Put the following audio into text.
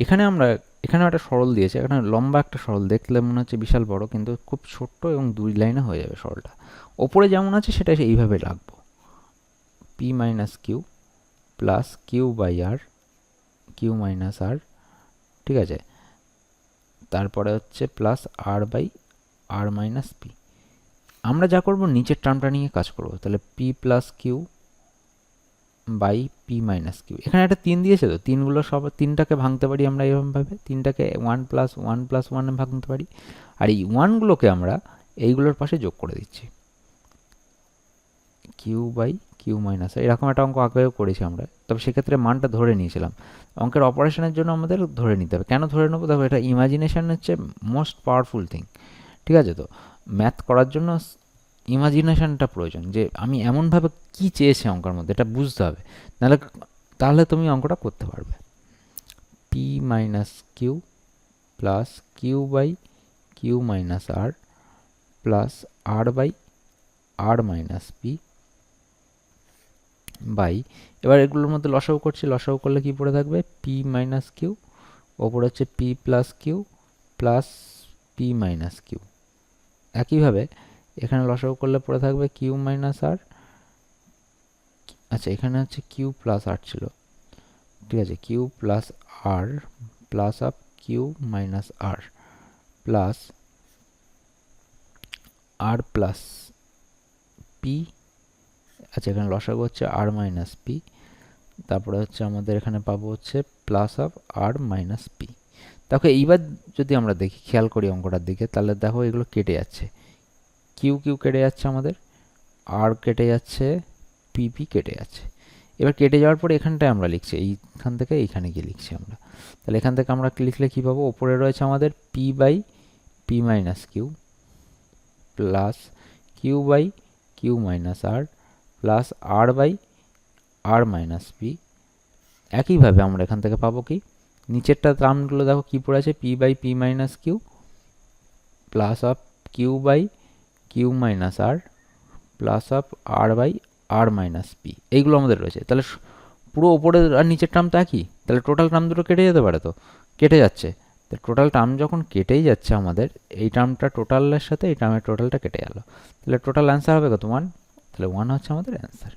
এখানেও একটা সরল দিয়েছে, এখানে লম্বা একটা সরল, দেখলে মনে হচ্ছে বিশাল বড়, কিন্তু খুব ছোট্ট এবং 2 লাইনে হয়ে যাবে সরলটা। ওপরে যেমন আছে সেটা এইভাবে রাখবো, P minus Q plus Q by R, Q minus R, ঠিক আছে, তারপরে হচ্ছে plus R by R minus P. আমরা যা করব নিচের টার্মটা নিয়ে কাজ করব, তাহলে P plus Q by P minus Q. এখানে একটা 3 দিয়েছে, তো তিনগুলো সব, তিনটাকে ভাঙতে পারি আমরা এরকমভাবে, তিনটাকে 1+1+1 ভাঙতে পারি, আর এই 1গুলোকে আমরা এইগুলোর পাশে যোগ করে দিচ্ছি, কিউ বাই কিউ মাইনাস। এরকম একটা অঙ্ক আগেও করেছি আমরা, তবে সেক্ষেত্রে মানটা ধরে নিয়েছিলাম। অঙ্কের অপারেশনের জন্য আমাদের ধরে নিতে হবে। কেন ধরে নেবো? দেখো, এটা ইমাজিনেশন হচ্ছে মোস্ট পাওয়ারফুল থিং, ঠিক আছে? তো ম্যাথ করার জন্য ইমাজিনেশনটা প্রয়োজন, যে আমি এমনভাবে কি চেয়েছি অঙ্কের মধ্যে, এটা বুঝতে হবে, তাহলে তুমি অঙ্কটা করতে পারবে। P minus Q plus Q by Q minus R plus R by R minus P by, এবার এগুলোর মধ্যে লসাগু করছি, লসাগু করলে কি পড়ে থাকবে? পি মাইনাস কিউ, ওপর হচ্ছে P plus Q plus P minus Q. একইভাবে এখানে লসাগু করলে পড়ে থাকবে কিউ মাইনাস আর, আচ্ছা এখানে হচ্ছে কিউ প্লাস আর ছিল, ঠিক আছে, Q plus R plus of Q minus R plus R plus P, আচ্ছা এখানে লসাগু হচ্ছে আর মাইনাস পি, তারপরে হচ্ছে আমাদের এখানে পাবো হচ্ছে plus of R minus P. দেখো এইবার যদি আমরা দেখি, খেয়াল করি অঙ্কটার দিকে, তাহলে দেখো এগুলো কেটে যাচ্ছে, কিউ কিউ কেটে যাচ্ছে আমাদের, আর কেটে যাচ্ছে, পি কেটে যাচ্ছে। এবার কেটে যাওয়ার পরে এখানটায় আমরা লিখছি, এইখান থেকে এইখানে গিয়ে লিখছি আমরা, তাহলে এখান থেকে আমরা লিখলে কী পাবো? ওপরে রয়েছে আমাদের P by P minus Q plus Q by Q minus R plus R by R minus P. একইভাবে আমরা এখান থেকে পাবো কি, নিচেরটা টার্মগুলো দেখো কী পড়ে আছে, P by P minus Q plus of Q by Q minus R plus of R by R minus P, এইগুলো আমাদের রয়েছে। তাহলে পুরো ওপরের আর নিচের টার্ম তো একই, তাহলে টোটাল টার্ম দুটো কেটে যেতে পারে, তো কেটে যাচ্ছে। তো টোটাল টার্ম যখন কেটেই যাচ্ছে আমাদের, এই টার্মটা টোটালের সাথে এই টার্মের টোটালটা কেটে গেল, তাহলে টোটাল অ্যান্সার হবে কত? 1। তাহলে 1 হচ্ছে আমাদের অ্যান্সার।